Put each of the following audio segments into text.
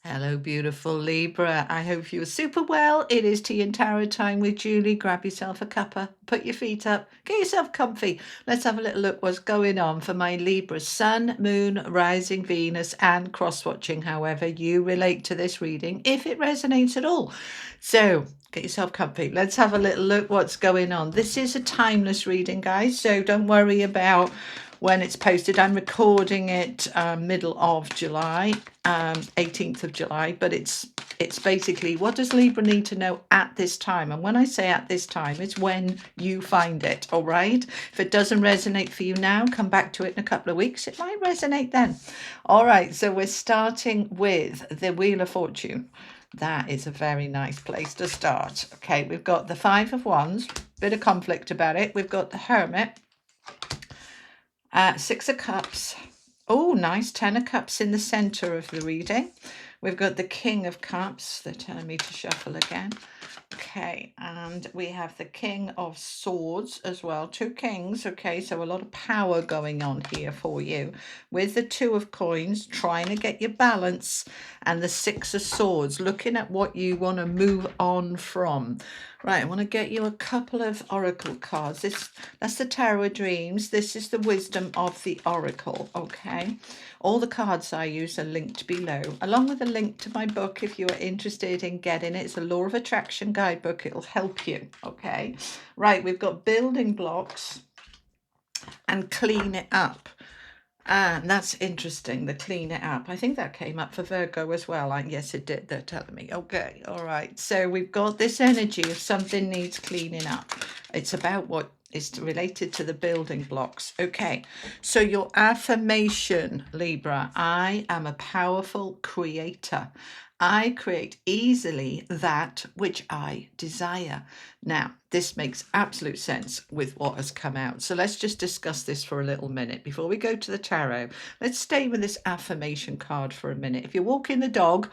Hello, beautiful Libra. I hope you're super well. It is tea and tarot time with Julie. Grab yourself a cuppa, put your feet up, get yourself comfy. Let's have a little look what's going on for my Libra Sun, Moon, Rising Venus, and cross-watching, however you relate to this reading, if it resonates at all. So get yourself comfy. Let's have a little look what's going on. This is a timeless reading, guys, so don't worry about when it's posted. I'm recording it middle of July, 18th of July, but it's basically, what does Libra need to know at this time? And when I say at this time, it's when you find it, all right? If it doesn't resonate for you now, come back to it in a couple of weeks. It might resonate then. All right, so we're starting with the Wheel of Fortune. That is a very nice place to start. Okay, we've got the Five of Wands, bit of conflict about it. We've got the Hermit, Six of Cups. Oh, nice. 10 of Cups in the center of the reading. We've got the King of Cups. They're telling me to shuffle again. Okay, and we have the King of Swords as well. Two kings. Okay, so a lot of power going on here for you. With the Two of Coins, trying to get your balance. And the Six of Swords, looking at what you want to move on from. Right, I want to get you a couple of oracle cards. That's the Tarot of Dreams. This is the wisdom of the oracle, okay? All the cards I use are linked below, along with a link to my book if you are interested in getting it. It's a Law of Attraction guidebook. It'll help you, okay? Right, we've got building blocks and clean it up. And that's interesting, the clean it up. I think that came up for Virgo as well. Yes, it did. They're telling me. Okay, all right. So we've got this energy of something needs cleaning up. It's about what is related to the building blocks. Okay, so your affirmation, Libra: I am a powerful creator. I create easily that which I desire. Now, this makes absolute sense with what has come out. So let's just discuss this for a little minute. Before we go to the tarot, let's stay with this affirmation card for a minute. If you're walking the dog,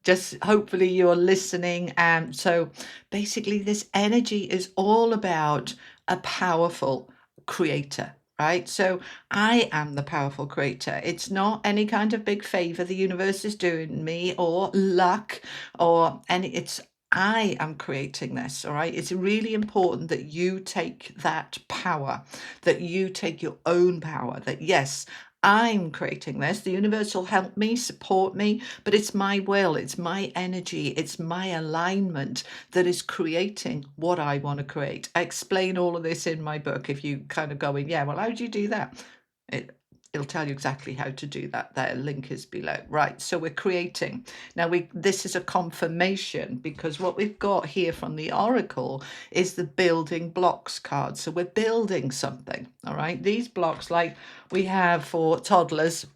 just hopefully you're listening. And so basically this energy is all about a powerful creator. Right, so I am the powerful creator. It's not any kind of big favor the universe is doing me, or luck, or any. It's I am creating this. All right, it's really important that you take that power, that you take your own power. That yes, I'm creating this. The universe will help me, support me, but it's my will, it's my energy, it's my alignment that is creating what I want to create. I explain all of this in my book. If you kind of going, yeah, well, how do you do that? It'll tell you exactly how to do that. That link is below. Right, so we're creating. Now, this is a confirmation, because what we've got here from the Oracle is the building blocks card. So we're building something, all right? These blocks, like we have for toddlers,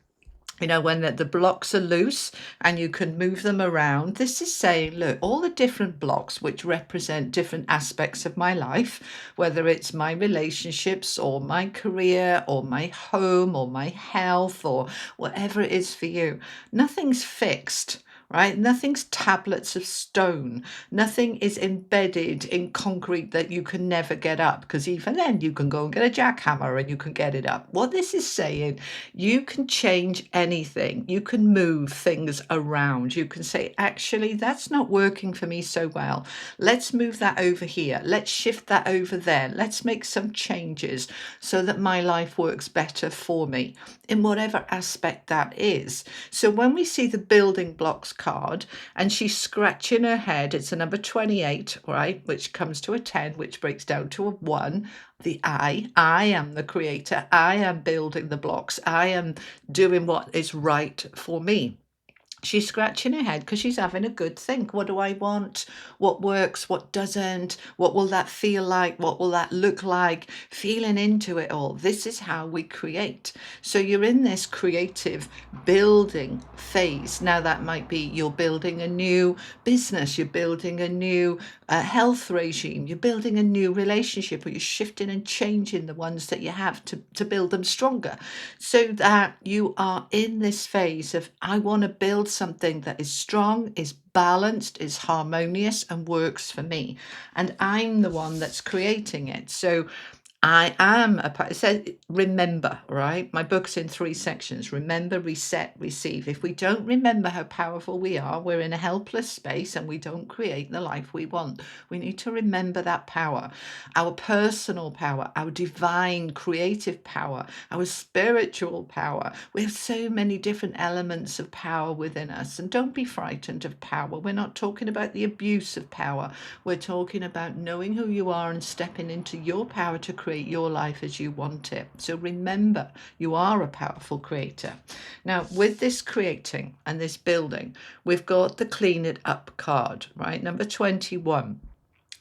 you know, when the blocks are loose and you can move them around. This is saying, look, all the different blocks which represent different aspects of my life, whether it's my relationships or my career or my home or my health or whatever it is for you, nothing's fixed. Right? Nothing's tablets of stone. Nothing is embedded in concrete that you can never get up, because even then you can go and get a jackhammer and you can get it up. What this is saying, you can change anything. You can move things around. You can say, actually, that's not working for me so well. Let's move that over here. Let's shift that over there. Let's make some changes so that my life works better for me in whatever aspect that is. So when we see the building blocks card and she's scratching her head, it's a number 28, right, which comes to a 10, which breaks down to a 1. The I am the creator. I am building the blocks. I am doing what is right for me. She's scratching her head because she's having a good think. What do I want? What works? What doesn't? What will that feel like? What will that look like? Feeling into it all. This is how we create. So you're in this creative building phase. Now that might be you're building a new business, you're building a new health regime, you're building a new relationship, or you're shifting and changing the ones that you have to build them stronger. So that you are in this phase of, I want to build something that is strong, is balanced, is harmonious, and works for me. And I'm the one that's creating it. So I am it says remember, right? My book's in 3 sections: remember, reset, receive. If we don't remember how powerful we are, we're in a helpless space and we don't create the life we want. We need to remember that power, our personal power, our divine creative power, our spiritual power. We have so many different elements of power within us, and don't be frightened of power. We're not talking about the abuse of power. We're talking about knowing who you are and stepping into your power to create your life as you want it. So remember, you are a powerful creator. Now, with this creating and this building, we've got the clean it up card, right? Number 21.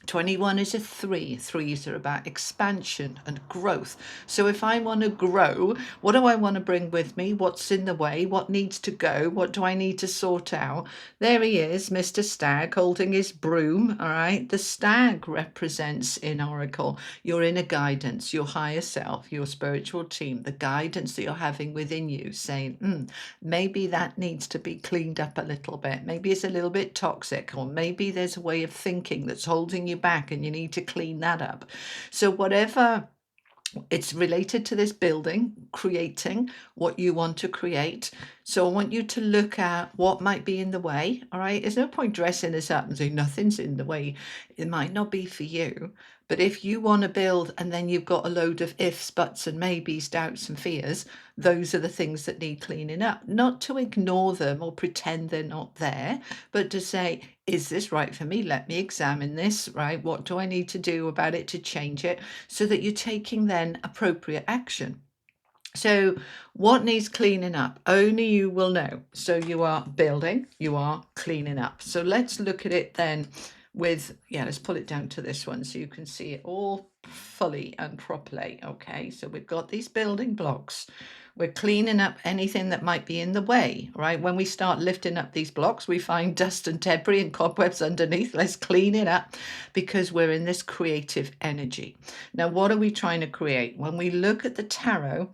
21 is a 3. Threes are about expansion and growth. So if I want to grow, what do I want to bring with me? What's in the way? What needs to go? What do I need to sort out? There he is, Mr. Stag, holding his broom. All right. The stag represents in Oracle your inner guidance, your higher self, your spiritual team, the guidance that you're having within you, saying, maybe that needs to be cleaned up a little bit. Maybe it's a little bit toxic, or maybe there's a way of thinking that's holding you back and you need to clean that up. So whatever, it's related to this building, creating what you want to create. So I want you to look at what might be in the way. All right. There's no point dressing this up and saying nothing's in the way. It might not be for you. But if you want to build and then you've got a load of ifs, buts, and maybes, doubts, and fears, those are the things that need cleaning up. Not to ignore them or pretend they're not there, but to say, is this right for me? Let me examine this, right? What do I need to do about it to change it, so that you're taking then appropriate action? So what needs cleaning up? Only you will know. So you are building, you are cleaning up. So let's look at it then with, let's pull it down to this one so you can see it all fully and properly. Okay, so we've got these building blocks. We're cleaning up anything that might be in the way, right? When we start lifting up these blocks, we find dust and debris and cobwebs underneath. Let's clean it up, because we're in this creative energy. Now, what are we trying to create? When we look at the tarot,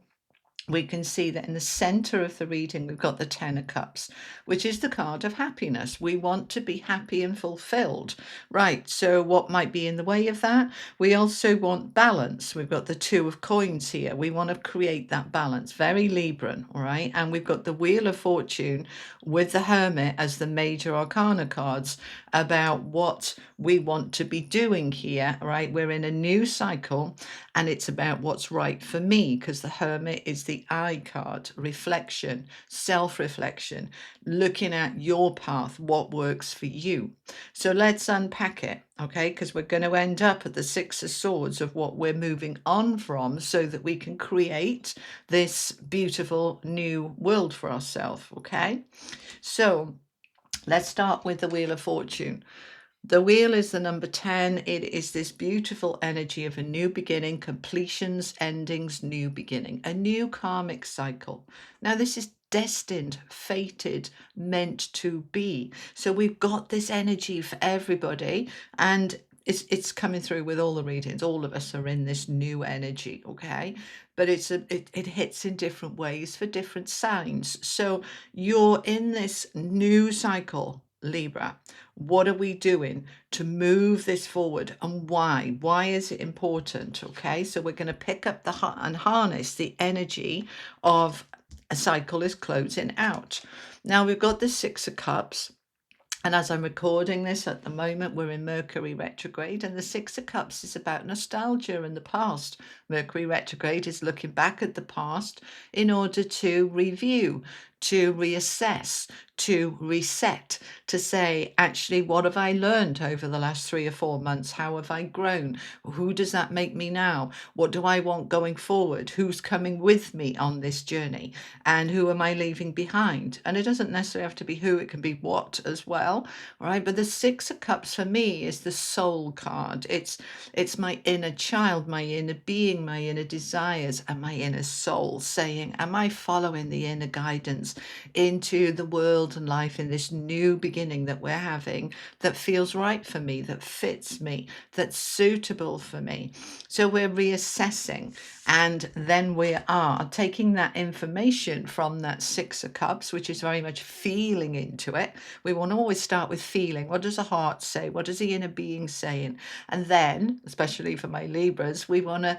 we can see that in the center of the reading, we've got the 10 of Cups, which is the card of happiness. We want to be happy and fulfilled. Right, so what might be in the way of that? We also want balance. We've got the 2 of Coins here. We want to create that balance. Very Libran, all right? And we've got the Wheel of Fortune with the Hermit as the major arcana cards about what we want to be doing here, right? We're in a new cycle, and it's about what's right for me, because the Hermit is the I card, reflection, self-reflection, looking at your path, what works for you. So let's unpack it, okay? Because we're going to end up at the 6 of Swords of what we're moving on from, so that we can create this beautiful new world for ourselves, okay? So let's start with the Wheel of Fortune. The wheel is the number 10. It is this beautiful energy of a new beginning, completions, endings, new beginning, a new karmic cycle. Now, this is destined, fated, meant to be. So we've got this energy for everybody, and it's coming through with all the readings. All of us are in this new energy, okay? But it hits in different ways for different signs. So you're in this new cycle, Libra. What are we doing to move this forward, and why? Why is it important? Okay, so we're going to pick up and harness the energy of a cycle is closing out. Now we've got the 6 of Cups. And as I'm recording this at the moment, we're in Mercury retrograde, and the 6 of Cups is about nostalgia and the past. Mercury retrograde is looking back at the past in order to review, to reassess, to reset, to say, actually, what have I learned over the last 3 or 4 months? How have I grown? Who does that make me now? What do I want going forward? Who's coming with me on this journey? And who am I leaving behind? And it doesn't necessarily have to be who, it can be what as well, right? But the 6 of Cups for me is the soul card. It's my inner child, my inner being, my inner desires, and my inner soul saying, am I following the inner guidance into the world and life in this new beginning that we're having, that feels right for me, that fits me, that's suitable for me? So we're reassessing, and then we are taking that information from that 6 of Cups, which is very much feeling into it. We want to always start with feeling. What does the heart say? What is the inner being saying? And then, especially for my Libras, we want to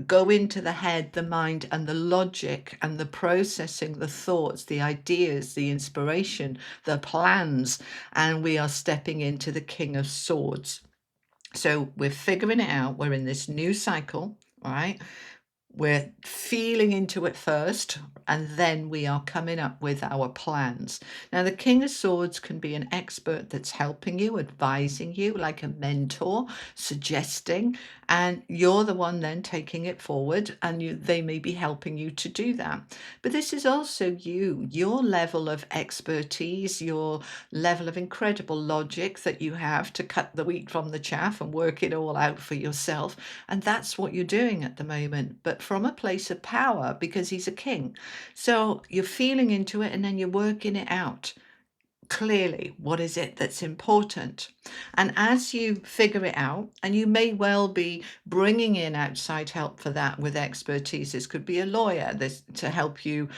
go into the head, the mind, and the logic, and the processing, the thoughts, the ideas, the inspiration, the plans, and we are stepping into the King of Swords. So we're figuring it out. We're in this new cycle, all right? We're feeling into it first, and then we are coming up with our plans. Now, the King of Swords can be an expert that's helping you, advising you, like a mentor, suggesting, and you're the one then taking it forward, and they may be helping you to do that. But this is also you, your level of expertise, your level of incredible logic that you have to cut the wheat from the chaff and work it all out for yourself. And that's what you're doing at the moment, but from a place of power, because he's a king. So you're feeling into it and then you're working it out. Clearly, what is it that's important? And as you figure it out, and you may well be bringing in outside help for that with expertise. This could be a lawyer this to help you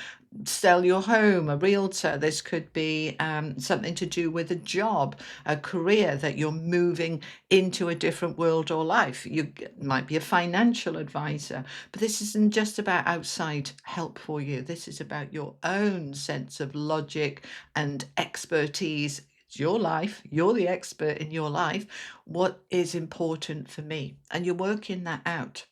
sell your home, a realtor. This could be something to do with a job, a career that you're moving into a different world or life. You might be a financial advisor, but this isn't just about outside help for you. This is about your own sense of logic and expertise. It's your life. You're the expert in your life. What is important for me? And you're working that out.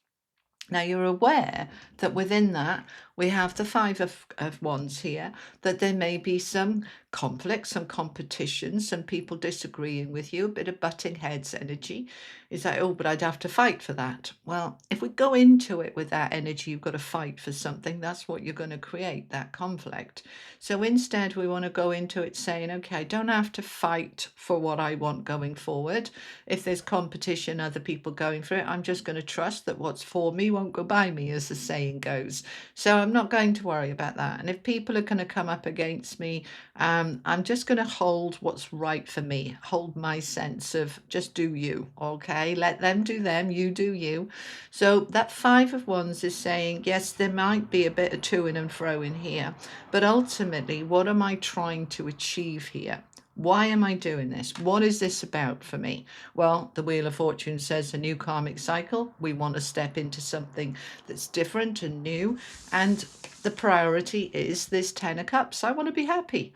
Now, you're aware that within that, we have the Five of Wands here, that there may be some conflict, some competition, some people disagreeing with you, a bit of butting heads energy. Is like, oh, but I'd have to fight for that. Well, if we go into it with that energy, you've got to fight for something, that's what you're going to create, that conflict. So instead, we want to go into it saying, okay, I don't have to fight for what I want going forward. If there's competition, other people going for it, I'm just going to trust that what's for me won't go by me, as the saying goes. So I'm not going to worry about that. And if people are going to come up against me, I'm just going to hold what's right for me, hold my sense of just do you, okay? Let them do them, you do you. So that Five of Wands is saying, yes, there might be a bit of to and fro in here, but ultimately, what am I trying to achieve here? Why am I doing this? What is this about for me? Well, the Wheel of Fortune says a new karmic cycle. We want to step into something that's different and new. And the priority is this Ten of Cups. I want to be happy,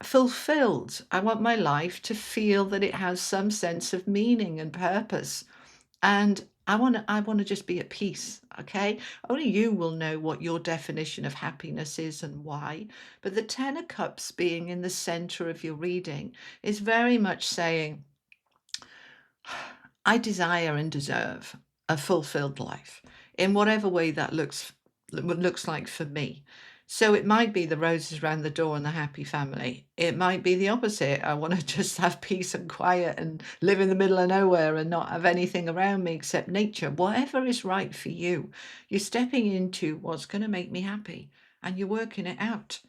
fulfilled. I want my life to feel that it has some sense of meaning and purpose. And I want to just be at peace, okay? Only you will know what your definition of happiness is and why. But the Ten of Cups being in the center of your reading is very much saying, I desire and deserve a fulfilled life in whatever way that looks like for me. So it might be the roses around the door and the happy family. It might be the opposite. I want to just have peace and quiet and live in the middle of nowhere and not have anything around me except nature. Whatever is right for you, you're stepping into what's going to make me happy, and you're working it out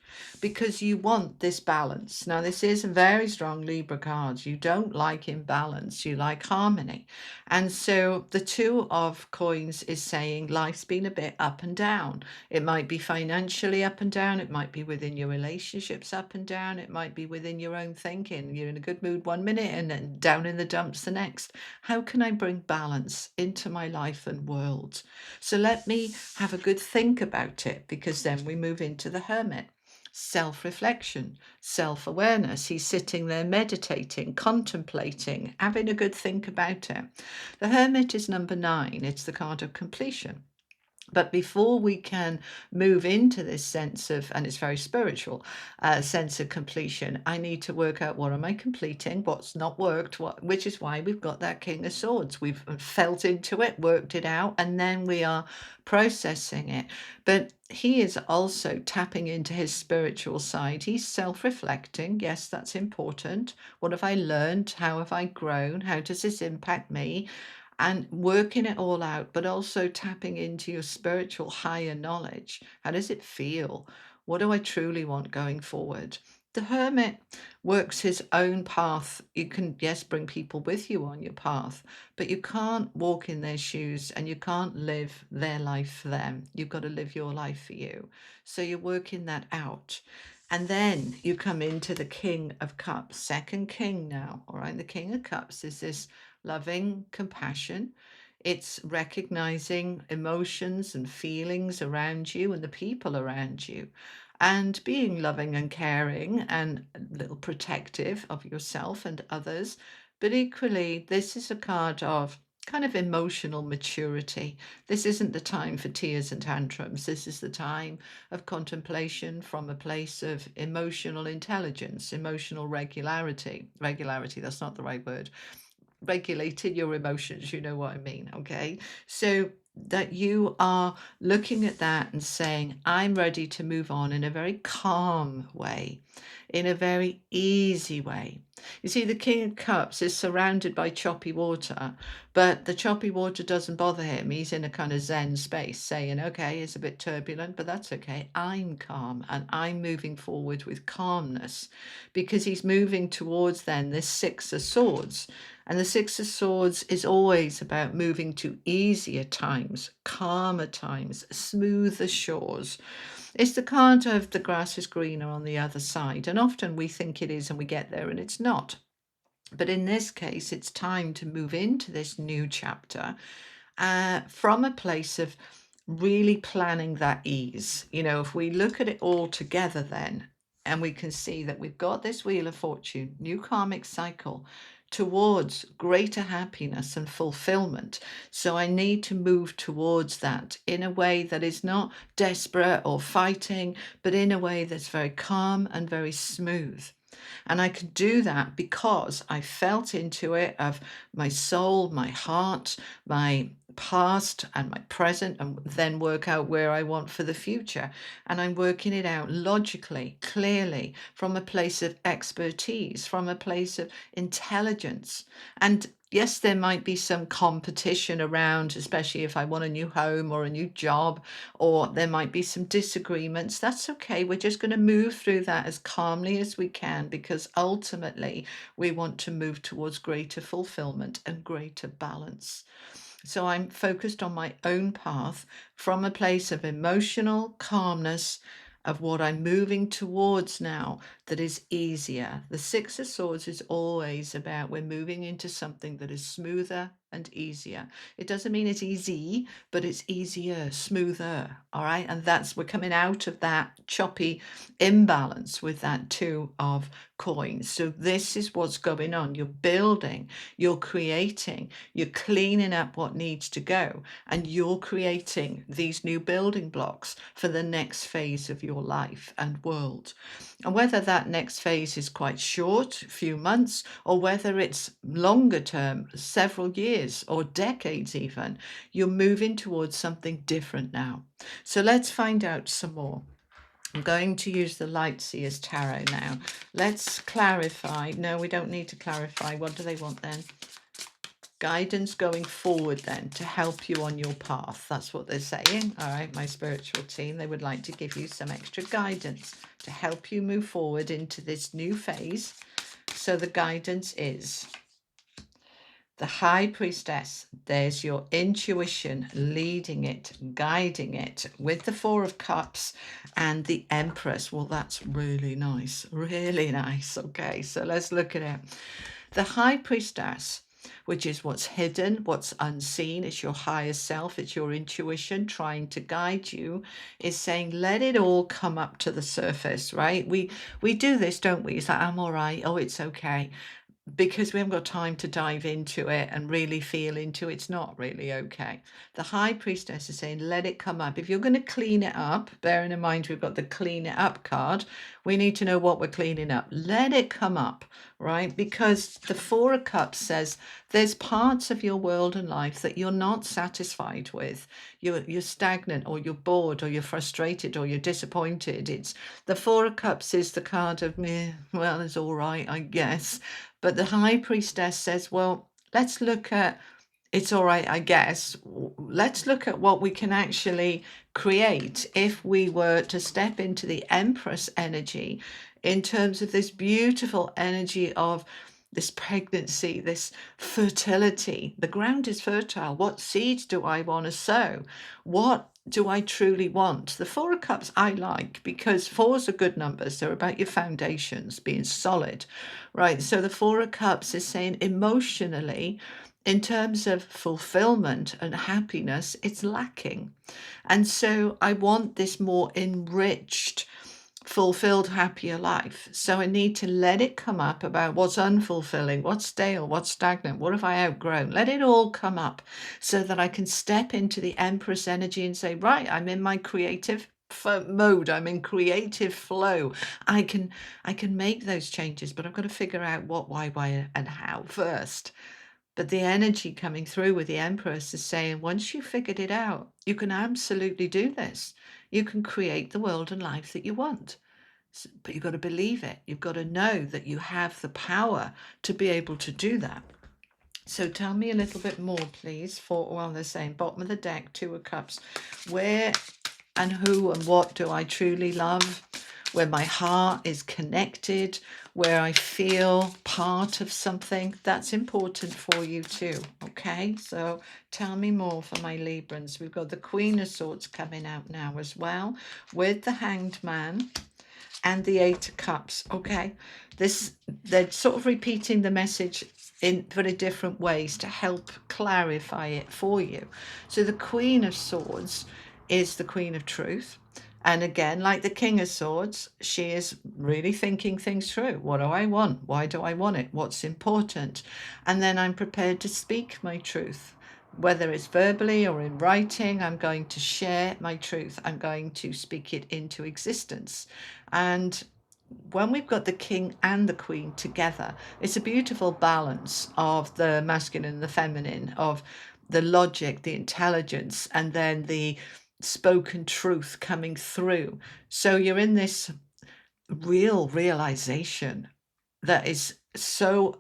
because you want this balance. Now, this is a very strong Libra cards. You don't like imbalance, you like harmony. And so the Two of Coins is saying life's been a bit up and down. It might be financially up and down. It might be within your relationships up and down. It might be within your own thinking. You're in a good mood one minute and then down in the dumps the next. How can I bring balance into my life and world? So let me have a good think about it, because then we move into the Hermit. Self-reflection, self-awareness. He's sitting there meditating, contemplating, having a good think about it. The Hermit is number 9. It's the card of completion. But before we can move into this sense of, and it's very spiritual, sense of completion, I need to work out what am I completing, what's not worked, which is why we've got that King of Swords. We've felt into it, worked it out, and then we are processing it. But he is also tapping into his spiritual side. He's self-reflecting. Yes, that's important. What have I learned? How have I grown? How does this impact me? And working it all out, but also tapping into your spiritual higher knowledge. How does it feel? What do I truly want going forward? The Hermit works his own path. You can, yes, bring people with you on your path, but you can't walk in their shoes and you can't live their life for them. You've got to live your life for you. So you're working that out. And then you come into the King of Cups, second king now. All right. The King of Cups is this loving compassion. It's recognizing emotions and feelings around you and the people around you, and being loving and caring and a little protective of yourself and others. But equally, this is a card of kind of emotional maturity. This isn't the time for tears and tantrums. This is the time of contemplation from a place of emotional intelligence, emotional regularity. Regularity, that's not the right word. Regulating your emotions, you know what I mean, okay? So that you are looking at that and saying, I'm ready to move on in a very calm way, in a very easy way. You see, the King of Cups is surrounded by choppy water, but the choppy water doesn't bother him. He's in a kind of Zen space saying, okay, it's a bit turbulent, but that's okay. I'm calm and I'm moving forward with calmness, because he's moving towards then this Six of Swords. And the Six of Swords is always about moving to easier times, calmer times, smoother shores. It's the card of the grass is greener on the other side. And often we think it is and we get there and it's not. But in this case, it's time to move into this new chapter from a place of really planning that ease. You know, if we look at it all together, then, and we can see that we've got this Wheel of Fortune, new karmic cycle towards greater happiness and fulfillment. So I need to move towards that in a way that is not desperate or fighting, but in a way that's very calm and very smooth. And I could do that because I felt into it of my soul, my heart, my past and my present, and then work out where I want for the future. And I'm working it out logically, clearly, from a place of expertise, from a place of intelligence. And yes, there might be some competition around, especially if I want a new home or a new job, or there might be some disagreements. That's okay. We're just going to move through that as calmly as we can, because ultimately we want to move towards greater fulfillment and greater balance. So I'm focused on my own path from a place of emotional calmness, of what I'm moving towards now that is easier. The Six of Swords is always about we're moving into something that is smoother and easier. It doesn't mean it's easy, but it's easier, smoother. All right. And that's, we're coming out of that choppy imbalance with that Two of Coins. So this is what's going on. You're building, you're creating, you're cleaning up what needs to go, and you're creating these new building blocks for the next phase of your life and world. And whether that next phase is quite short, a few months, or whether it's longer term, several years or decades even, you're moving towards something different now. So let's find out some more. I'm going to use the Light Seers Tarot now. Let's clarify. No, we don't need to clarify. What do they want then? Guidance going forward then to help you on your path. That's what they're saying. All right, my spiritual team, they would like to give you some extra guidance to help you move forward into this new phase. So the guidance is the High Priestess. There's your intuition leading it, guiding it, with the Four of Cups and the Empress. Well, that's really nice, really nice. Okay, so let's look at it. The High Priestess, which is what's hidden, what's unseen, it's your higher self, it's your intuition trying to guide you, is saying, let it all come up to the surface, right? We do this, don't we? It's like, I'm all right, oh, it's okay, because we haven't got time to dive into it and really feel into it. It's not really okay. The High Priestess is saying, let it come up. If you're going to clean it up, bearing in mind we've got the clean it up card, we need to know what we're cleaning up. Let it come up, right? Because the Four of Cups says there's parts of your world and life that you're not satisfied with. You're stagnant, or you're bored, or you're frustrated, or you're disappointed. It's the Four of Cups is the card of, well, it's all right, I guess. But the High Priestess says, well, let's look at, it's all right, I guess. Let's look at what we can actually create if we were to step into the Empress energy, in terms of this beautiful energy of this pregnancy, this fertility. The ground is fertile. What seeds do I want to sow? What do I truly want? The Four of Cups I like, because fours are good numbers. They're about your foundations being solid, right? So the Four of Cups is saying emotionally, in terms of fulfillment and happiness, it's lacking. And so I want this more enriched, fulfilled, happier life. So I need to let it come up about what's unfulfilling, what's stale, what's stagnant, what have I outgrown? Let it all come up so that I can step into the Empress energy and say, right, I'm in my creative mode, I'm in creative flow. I can make those changes, but I've got to figure out what, why, and how first. But the energy coming through with the Empress is saying, once you've figured it out, you can absolutely do this. You can create the world and life that you want. But you've got to believe it. You've got to know that you have the power to be able to do that. So tell me a little bit more, please, for, well, they're saying bottom of the deck, 2 of Cups. Where and who and what do I truly love? Where my heart is connected, where I feel part of something. That's important for you too, okay? So tell me more for my Librans. We've got the Queen of Swords coming out now as well, with the Hanged Man and the 8 of Cups, okay? They're sort of repeating the message in very different ways to help clarify it for you. So the Queen of Swords is the Queen of Truth. And again, like the King of Swords, she is really thinking things through. What do I want? Why do I want it? What's important? And then I'm prepared to speak my truth. Whether it's verbally or in writing, I'm going to share my truth. I'm going to speak it into existence. And when we've got the king and the queen together, it's a beautiful balance of the masculine and the feminine, of the logic, the intelligence, and then the spoken truth coming through. So you're in this real realization that is so,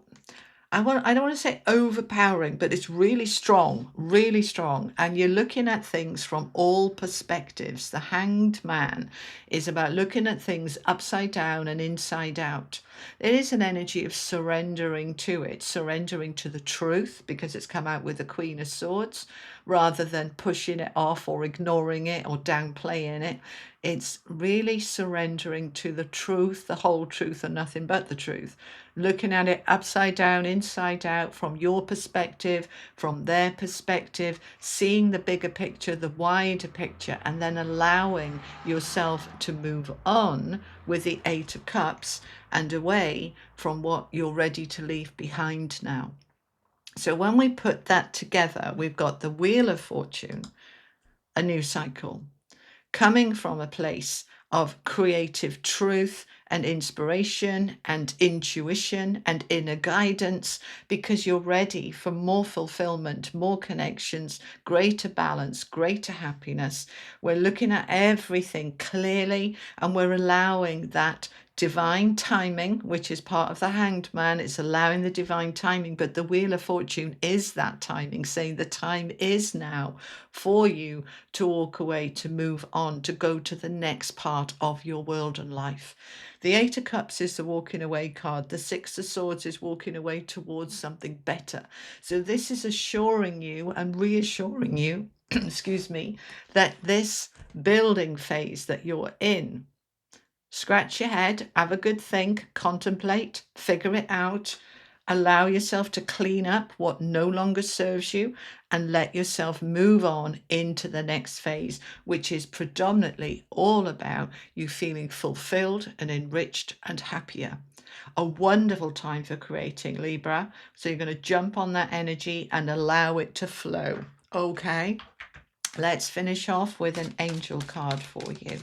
I don't want to say overpowering, but it's really strong, really strong. And you're looking at things from all perspectives. The Hanged Man is about looking at things upside down and inside out. It is an energy of surrendering to it, surrendering to the truth, because it's come out with the Queen of Swords, rather than pushing it off or ignoring it or downplaying it. It's really surrendering to the truth, the whole truth, and nothing but the truth. Looking at it upside down, inside out, from your perspective, from their perspective, seeing the bigger picture, the wider picture, and then allowing yourself to move on with the 8 of Cups and away from what you're ready to leave behind now. So when we put that together, we've got the Wheel of Fortune, a new cycle, coming from a place of creative truth and inspiration and intuition and inner guidance, because you're ready for more fulfillment, more connections, greater balance, greater happiness. We're looking at everything clearly, and we're allowing that divine timing, which is part of the Hanged Man. It's allowing the divine timing, but the Wheel of Fortune is that timing, saying the time is now for you to walk away, to move on, to go to the next part of your world and life. The 8 of Cups is the walking away card. The 6 of Swords is walking away towards something better. So this is assuring you and reassuring you, excuse me, that this building phase that you're in, scratch your head, have a good think, contemplate, figure it out, allow yourself to clean up what no longer serves you, and let yourself move on into the next phase, which is predominantly all about you feeling fulfilled and enriched and happier. A wonderful time for creating, Libra. So you're going to jump on that energy and allow it to flow. Okay, let's finish off with an angel card for you.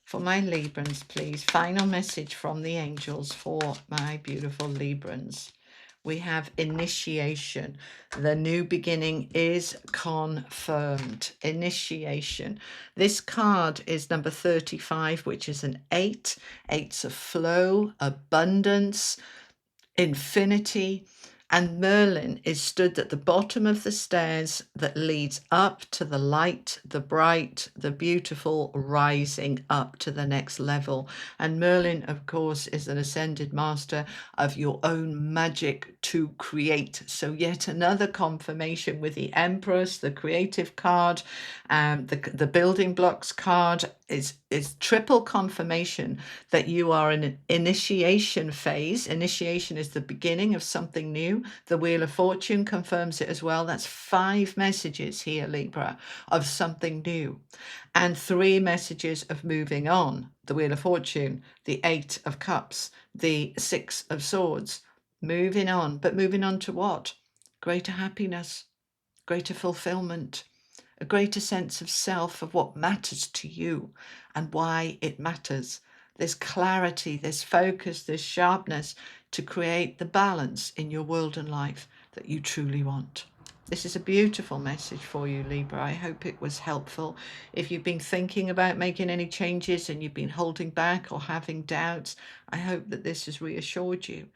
For my Librans, please. Final message from the angels for my beautiful Librans. We have initiation. The new beginning is confirmed. Initiation. This card is number 35, which is an 8. 8's of flow, abundance, infinity. And Merlin is stood at the bottom of the stairs that leads up to the light, the bright, the beautiful, rising up to the next level. And Merlin, of course, is an ascended master of your own magic to create. So yet another confirmation with the Empress, the creative card, the building blocks card, is triple confirmation that you are in an initiation phase. Initiation is the beginning of something new. The Wheel of Fortune confirms it as well. That's 5 messages here, Libra, of something new, and 3 messages of moving on. The Wheel of Fortune, the 8 of Cups, the 6 of Swords. Moving on, but moving on to what? Greater happiness, greater fulfillment, a greater sense of self, of what matters to you and why it matters. There's clarity, there's focus, there's sharpness to create the balance in your world and life that you truly want. This is a beautiful message for you, Libra. I hope it was helpful. If you've been thinking about making any changes and you've been holding back or having doubts, I hope that this has reassured you.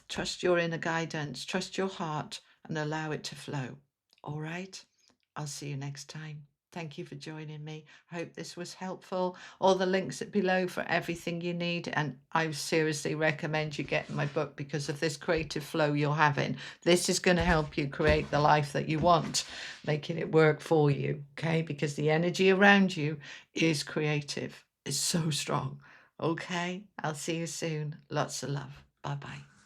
Trust your inner guidance, trust your heart, and allow it to flow. All right? I'll see you next time. Thank you for joining me. I hope this was helpful. All the links are below for everything you need. And I seriously recommend you get my book because of this creative flow you're having. This is going to help you create the life that you want, making it work for you. Okay? Because the energy around you is creative. It's so strong. Okay? I'll see you soon. Lots of love. Bye-bye.